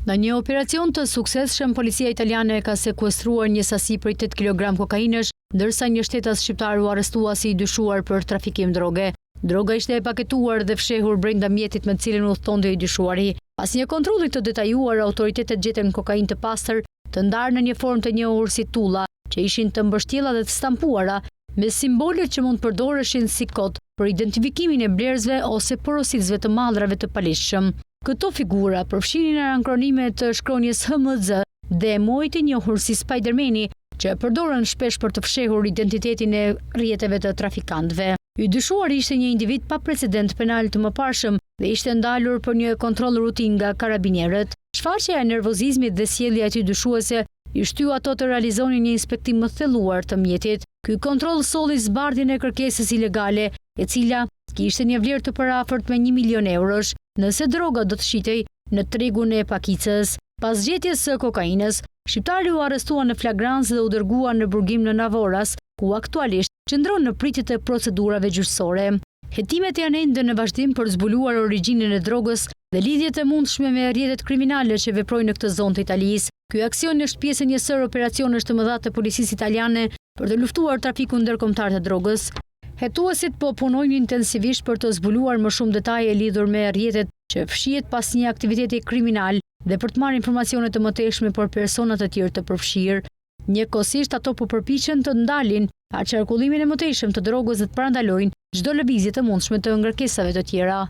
Në një operacion të suksesshëm, policia italiane ka sekuestruar një sasi prej 8 kg kokainësh, ndërsa një shtetas shqiptar u arrestua si i dyshuar për trafikim droge. Droga ishte e paketuar dhe fshehur brenda mjetit me të cilin udhëtonte i dyshuari. Pas një kontrolli të detajuar, autoritetet gjetën kokainë të pastër, të ndarë në një formë të njohur si tulla, që ishin të mbështjella dhe të stampuara, me simbolet që mund përdoreshin si kod për identifikimin e blerësve ose porositësve të mallrave të palishëm. Këto figura përfshinin ankronime të shkronjës HMZ dhe emojt i njohur si Spidermani, që përdoren shpesh për të fshehur identitetin e rrjeteve të trafikantëve. I dyshuari ishte një individ pa precedent penal të mëparshëm dhe ishte ndalur për një kontroll rutin nga karabinierët. Shfaqja e nervozizmit dhe sjellja e tij dyshuese i shtyu ato të realizonin një inspektim më thelluar të mjetit. Ky kontroll solli zbardhjen e kërkesës ilegale, e cila kishte një vlerë të parafort me 1 milion eurosh, nëse droga do të shitej në tregun e pakicës. Pas gjetjes së kokainës, shqiptari u arrestua në flagrancë dhe u dërgua në burgim në Navoras, ku aktualisht qëndron në pritje të procedurave gjyqësore. Hetimet janë ende në vazhdim për zbuluar origjinën e drogës dhe lidhjet e mundshme me rrjetet kriminale që veprojnë në këtë zonë të Italisë. Ky aksion është pjesë e një sër operacionesh të mëdha të policisë italiane për të luftuar trafikun ndërkombëtar të drogës. Hetuesit po punojnë intensivisht për të zbuluar më shumë detaje lidhur me rrjetet që fshihet pas një aktiviteti kriminal dhe për të marrë informacione të mëtejshme për persona të tjerë të përfshirë. Njëkohësisht ato po përpiqen të ndalin qarkullimin e mëtejshëm të drogës dhe të parandalojnë çdo lëvizje të mundshme të ngarkesave të tjera.